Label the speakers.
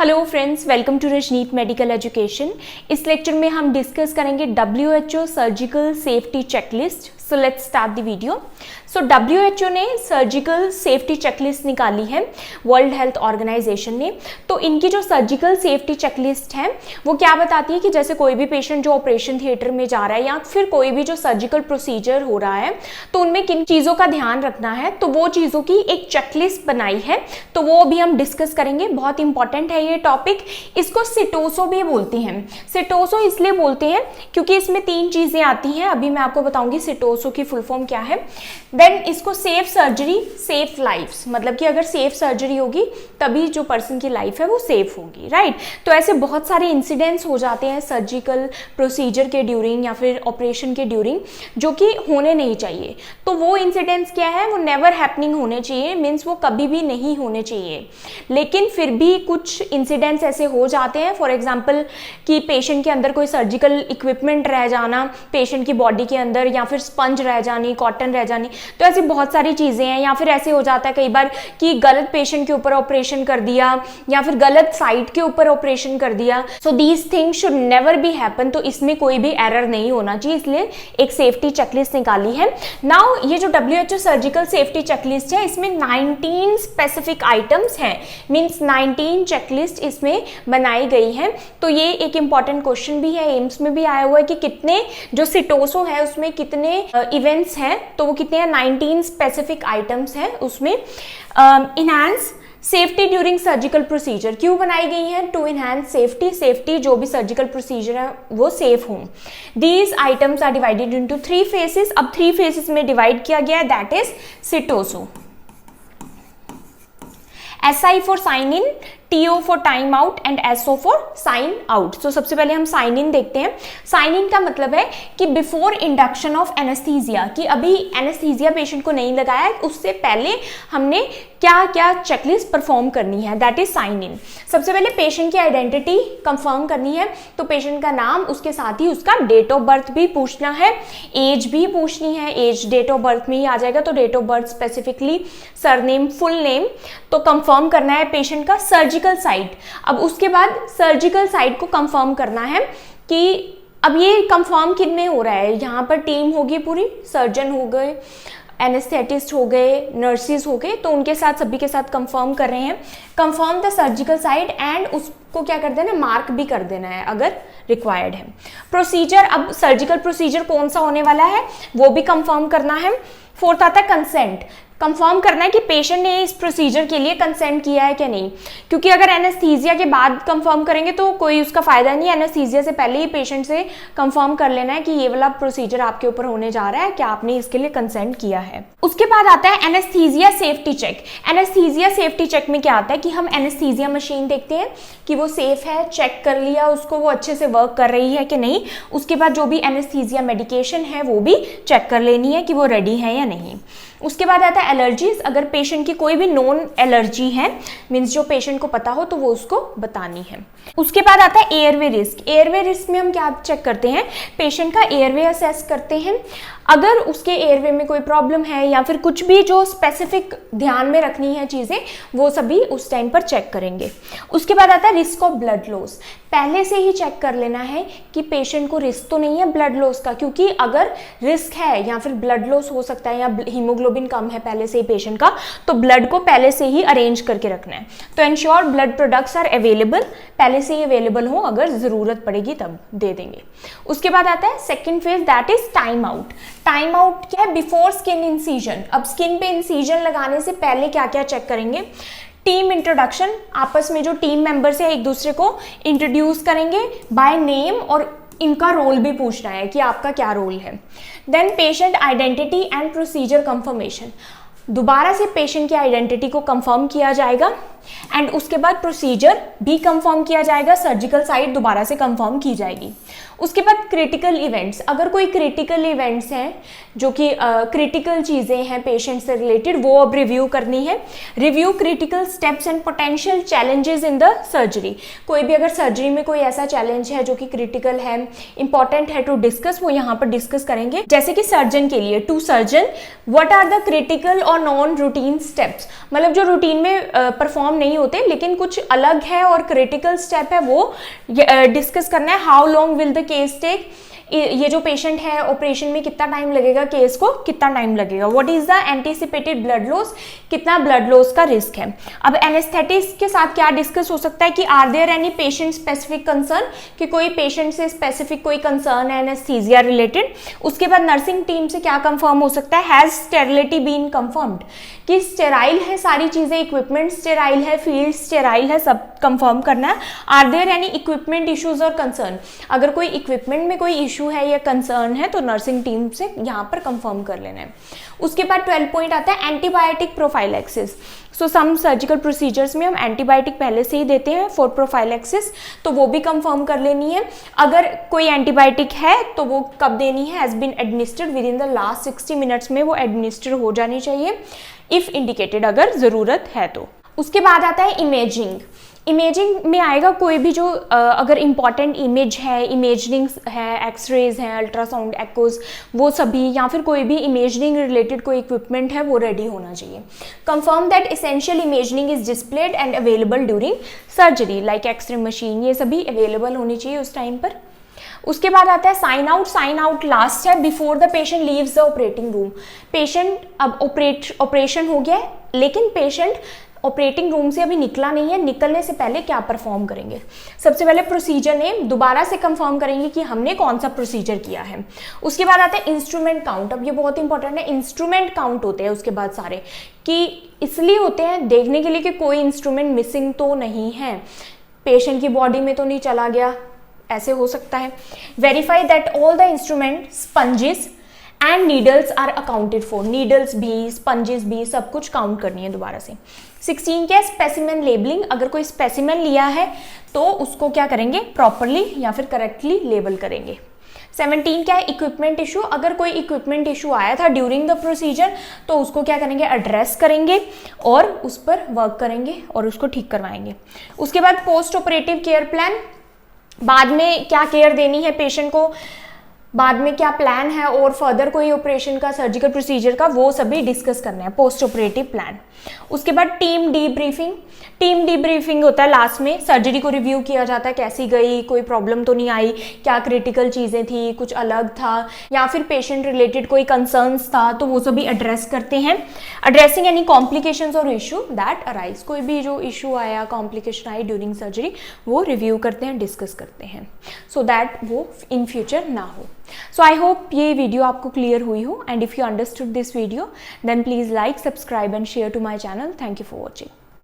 Speaker 1: Hello friends, welcome to Rajneet medical education. इस lecture में हम डिस्कस करेंगे WHO surgical safety checklist. So let's start the video. So WHO ने surgical safety checklist निकाली है, world health organisation ने। तो इनकी जो सर्जिकल सेफ्टी चेकलिस्ट है वो क्या बताती है कि जैसे कोई भी पेशेंट जो ऑपरेशन थिएटर में जा रहा है या फिर कोई भी जो सर्जिकल प्रोसीजर हो रहा है तो उनमें किन चीज़ों का ध्यान रखना है, तो वो चीज़ों की एक चेकलिस्ट बनाई है। तो वो भी हम डिस्कस करेंगे, बहुत इंपॉर्टेंट है ये टॉपिक। इसको सिटोसो भी बोलते हैं। सिटोसो इसलिए बोलते हैं क्योंकि इसमें 3 चीज़ें आती हैं। अभी मैं आपको बताऊंगी सिटोसो की फुल फॉर्म क्या है। देन इसको सेफ सर्जरी, सेफ लाइफ्स, मतलब कि अगर सेफ सर्जरी होगी तभी जो पर्सन की लाइफ है वो सेफ होगी, राइट। तो ऐसे बहुत सारे इंसिडेंट्स हो जाते हैं सर्जिकल प्रोसीजर के ड्यूरिंग या फिर ऑपरेशन के ड्यूरिंग जो कि होने नहीं चाहिए। तो वो इंसिडेंट्स क्या है, वो नेवर हैपनिंग होने चाहिए, मीन्स वो कभी भी नहीं होने चाहिए। लेकिन फिर भी कुछ इंसिडेंट्स ऐसे हो जाते हैं, फॉर एग्जाम्पल कि पेशेंट के अंदर कोई सर्जिकल इक्विपमेंट रह जाना पेशेंट की बॉडी के अंदर, या फिर स्पंज रह जानी, कॉटन रह जानी। तो ऐसी बहुत सारी चीज़ें हैं। या फिर ऐसे हो जाता है कई बार कि गलत पेशेंट के ऊपर ऑपरेशन कर दिया या फिर गलत साइट के ऊपर ऑपरेशन कर दिया। So these things should never be happen. तो इसमें कोई भी एरर नहीं होना चाहिए, इसलिए एक सेफ्टी चेकलिस्ट निकाली है। नाउ ये जो WHO सर्जिकल सेफ्टी चेकलिस्ट है इसमें 19 स्पेसिफिक आइटम्स हैं, मीन्स 19 चेकलिस्ट इसमें बनाई गई है। तो ये एक इंपॉर्टेंट क्वेश्चन भी है, एम्स में भी आया हुआ है कि कितने जो सिटोसो है उसमें कितने इवेंट्स हैं, तो वो कितने हैं, 19 स्पेसिफिक आइटम्स हैं उसमें। Enhance safety during surgical procedure क्यों बनाई गई है, टू इनहैंस सेफ्टी जो भी सर्जिकल प्रोसीजर है वो सेफ हो। These items are divided into 3 phases. अब 3 फेसेस में डिवाइड किया गया है, दैट इज सिटोसो। SI for sign in, TO for time out and SO for sign out. तो सबसे पहले हम साइन इन देखते हैं। साइन इन का मतलब है कि बिफोर इंडक्शन ऑफ एनेस्थीसिया, कि अभी एनेस्थीसिया पेशेंट को नहीं लगाया, उससे पहले हमने क्या क्या चेकलिस्ट परफॉर्म करनी है, दैट इज साइन इन। सबसे पहले पेशेंट की आइडेंटिटी कंफर्म करनी है, तो पेशेंट का नाम, उसके साथ ही उसका डेट ऑफ बर्थ भी पूछना है, एज भी पूछनी है। एज डेट ऑफ बर्थ में ही आ जाएगा, तो date of birth specifically, surname, full name. तो कंफर्म करना है पेशेंट का सर्जिकल साइट। अब उसके बाद सर्जिकल साइट को कंफर्म करना है कि अब ये कंफर्म किन में हो रहा है, यहाँ पर टीम होगी पूरी, सर्जन हो गए, एनेस्थेटिस्ट हो गए, नर्सिस हो गए, तो उनके साथ सभी के साथ कंफर्म कर रहे हैं। Confirm the surgical site and उसको क्या कर देना, मार्क भी कर देना है अगर रिक्वायर्ड है। प्रोसीजर, अब सर्जिकल प्रोसीजर कौन सा होने वाला है वो भी कंफर्म करना है। 4th आता है कंसेंट, कंफर्म करना है कि पेशेंट ने इस प्रोसीजर के लिए कंसेंट किया है कि नहीं, क्योंकि अगर एनेस्थीसिया के बाद कंफर्म करेंगे तो कोई उसका फायदा नहीं है। एनेस्थीसिया से पहले ही पेशेंट से कंफर्म कर लेना है कि ये वाला प्रोसीजर आपके ऊपर होने जा रहा है, क्या आपने इसके लिए कंसेंट किया है। उसके बाद आता है anaesthesia safety check. Anaesthesia safety check में क्या आता है कि हम एनेस्थीसिया मशीन देखते हैं कि वो सेफ है, चेक कर लिया उसको, वो अच्छे से वर्क कर रही है कि नहीं। उसके बाद जो भी एनेस्थीसिया मेडिकेशन है वो भी चेक कर लेनी है कि वो रेडी है या नहीं। उसके बाद आता है एलर्जीज। अगर पेशेंट की कोई भी नॉन एलर्जी है, मीन्स जो पेशेंट को पता हो, तो वो उसको बतानी है। उसके बाद आता है एयरवे रिस्क। एयरवे रिस्क में हम क्या चेक करते हैं, पेशेंट का एयरवे असेस करते हैं। अगर उसके एयरवे में कोई प्रॉब्लम है या फिर कुछ भी जो स्पेसिफिक ध्यान में रखनी है चीज़ें, वो सभी उस टाइम पर चेक करेंगे। उसके बाद आता है रिस्क ऑफ ब्लड लॉस। पहले से ही चेक कर लेना है कि पेशेंट को रिस्क तो नहीं है ब्लड लॉस का, क्योंकि अगर रिस्क है या फिर ब्लड लॉस हो सकता है या हीमोग्लोबिन कम है पहले से ही पेशेंट का, तो ब्लड को पहले से ही अरेंज करके रखना है। तो ensure blood products are available, पहले से ही अवेलेबल हो, अगर ज़रूरत पड़ेगी तब दे देंगे। उसके बाद आता है second phase, that is time out. Time out क्या है, बिफोर स्किन इंसीजन। अब स्किन पे इंसीजन लगाने से पहले क्या क्या चेक करेंगे, टीम इंट्रोडक्शन, आपस में जो टीम मेंबर्स है एक दूसरे को इंट्रोड्यूस करेंगे बाय नेम, और इनका रोल भी पूछना है कि आपका क्या रोल है। Then patient identity and procedure confirmation, दोबारा से पेशेंट की आइडेंटिटी को कंफर्म किया जाएगा एंड उसके बाद प्रोसीजर भी कंफर्म किया जाएगा, सर्जिकल साइट दोबारा से कंफर्म की जाएगी। उसके बाद क्रिटिकल इवेंट्स, अगर कोई क्रिटिकल इवेंट्स हैं जो कि क्रिटिकल चीज़ें हैं पेशेंट से रिलेटेड, वो अब रिव्यू करनी है। Review critical steps and potential challenges in the surgery. कोई भी अगर सर्जरी में कोई ऐसा चैलेंज है जो कि क्रिटिकल है, इंपॉर्टेंट है टू डिस्कस, वो यहाँ पर डिस्कस करेंगे। जैसे कि सर्जन के लिए, to surgeon what are the critical और नॉन रूटीन स्टेप्स, मतलब जो रूटीन में परफॉर्म कंफर्म नहीं होते, लेकिन कुछ अलग है और क्रिटिकल स्टेप है वो डिस्कस करना है। How long will the case take, ये जो पेशेंट है ऑपरेशन में कितना टाइम लगेगा, केस को कितना टाइम लगेगा। What is the anticipated blood loss, कितना ब्लड लॉस का रिस्क है। अब एनेस्थेटिक्स के साथ क्या डिस्कस हो सकता है कि are there any patient specific concern, कि कोई पेशेंट से स्पेसिफिक कोई कंसर्न है एनेस्थीसिया रिलेटेड। उसके बाद नर्सिंग टीम से क्या कंफर्म हो सकता है, हैज स्टेरिलिटी बीन कंफर्म्ड, कि स्टेराइल है सारी चीजें, इक्विपमेंट स्टेराइल है, फील्ड स्टेराइल है, सब कंफर्म करना है। Are there any equipment issues और कंसर्न, अगर कोई इक्विपमेंट में कोई इशू है या कंसर्न है तो नर्सिंग टीम से यहाँ पर कंफर्म कर लेना है। उसके बाद 12 पॉइंट आता है एंटीबायोटिक प्रोफाइलैक्सिस। सो सम सर्जिकल प्रोसीजर्स में हम एंटीबायोटिक पहले से ही देते हैं फॉर प्रोफाइलैक्सिस, तो वो भी कंफर्म कर लेनी है। अगर कोई एंटीबायोटिक है तो वो कब देनी है, has been administered within the last 60 minutes में वो एडमिनिस्टर हो जानी चाहिए इफ इंडिकेटेड, अगर जरूरत है तो। उसके बाद आता है इमेजिंग। इमेजिंग में आएगा कोई भी जो अगर इम्पॉर्टेंट इमेज है, इमेजिंग है, एक्सरेज हैं, अल्ट्रासाउंड, एक्कोज, वो सभी, या फिर कोई भी इमेजिंग रिलेटेड कोई इक्विपमेंट है वो रेडी होना चाहिए। Confirm that essential imaging is displayed and available during surgery like x-ray machine, ये सभी अवेलेबल होनी चाहिए उस टाइम पर। उसके बाद आता है sign out. Sign out last है before the patient leaves the operating room. Patient अब ऑपरेशन हो गया है, लेकिन पेशेंट ऑपरेटिंग रूम से अभी निकला नहीं है, निकलने से पहले क्या परफॉर्म करेंगे। सबसे पहले प्रोसीजर नेम दोबारा से कंफर्म करेंगे कि हमने कौन सा प्रोसीजर किया है। उसके बाद आता है इंस्ट्रूमेंट काउंट। अब ये बहुत इंपॉर्टेंट है, इंस्ट्रूमेंट काउंट होते हैं उसके बाद सारे, कि इसलिए होते हैं देखने के लिए कि कोई इंस्ट्रूमेंट मिसिंग तो नहीं है, पेशेंट की बॉडी में तो नहीं चला गया, ऐसे हो सकता है। Verify that all the instrument, sponges and needles are accounted for, needles भी, स्पंजेस भी, सब कुछ काउंट करनी है दोबारा से। 16 क्या है, स्पेसिमेन लेबलिंग। अगर कोई स्पेसिमेन लिया है तो उसको क्या करेंगे, प्रॉपरली या फिर करेक्टली लेबल करेंगे। 17 क्या है, इक्विपमेंट इशू। अगर कोई इक्विपमेंट इशू आया था ड्यूरिंग द प्रोसीजर तो उसको क्या करेंगे, एड्रेस करेंगे और उस पर वर्क करेंगे और उसको ठीक करवाएंगे। उसके बाद पोस्ट ऑपरेटिव केयर प्लान, बाद में क्या केयर देनी है पेशेंट को, बाद में क्या प्लान है और फर्दर कोई ऑपरेशन का, सर्जिकल प्रोसीजर का, वो सभी डिस्कस करना है, पोस्ट ऑपरेटिव प्लान। उसके बाद टीम डीब्रीफिंग। टीम डीब्रीफिंग होता है लास्ट में, सर्जरी को रिव्यू किया जाता है, कैसी गई, कोई प्रॉब्लम तो नहीं आई, क्या क्रिटिकल चीज़ें थी, कुछ अलग था या फिर पेशेंट रिलेटेड कोई कंसर्न्स था, तो वो सभी एड्रेस करते हैं। एड्रेसिंग एनी कॉम्प्लिकेशंस और इशू दैट अराइज, कोई भी जो इशू आया, कॉम्प्लिकेशन आई ड्यूरिंग सर्जरी, वो रिव्यू करते हैं, डिस्कस करते हैं, सो दैट वो इन फ्यूचर ना हो। So I hope ये वीडियो आपको क्लियर हुई हो, and if you understood this video then please like, subscribe and share to my channel. Thank you for watching.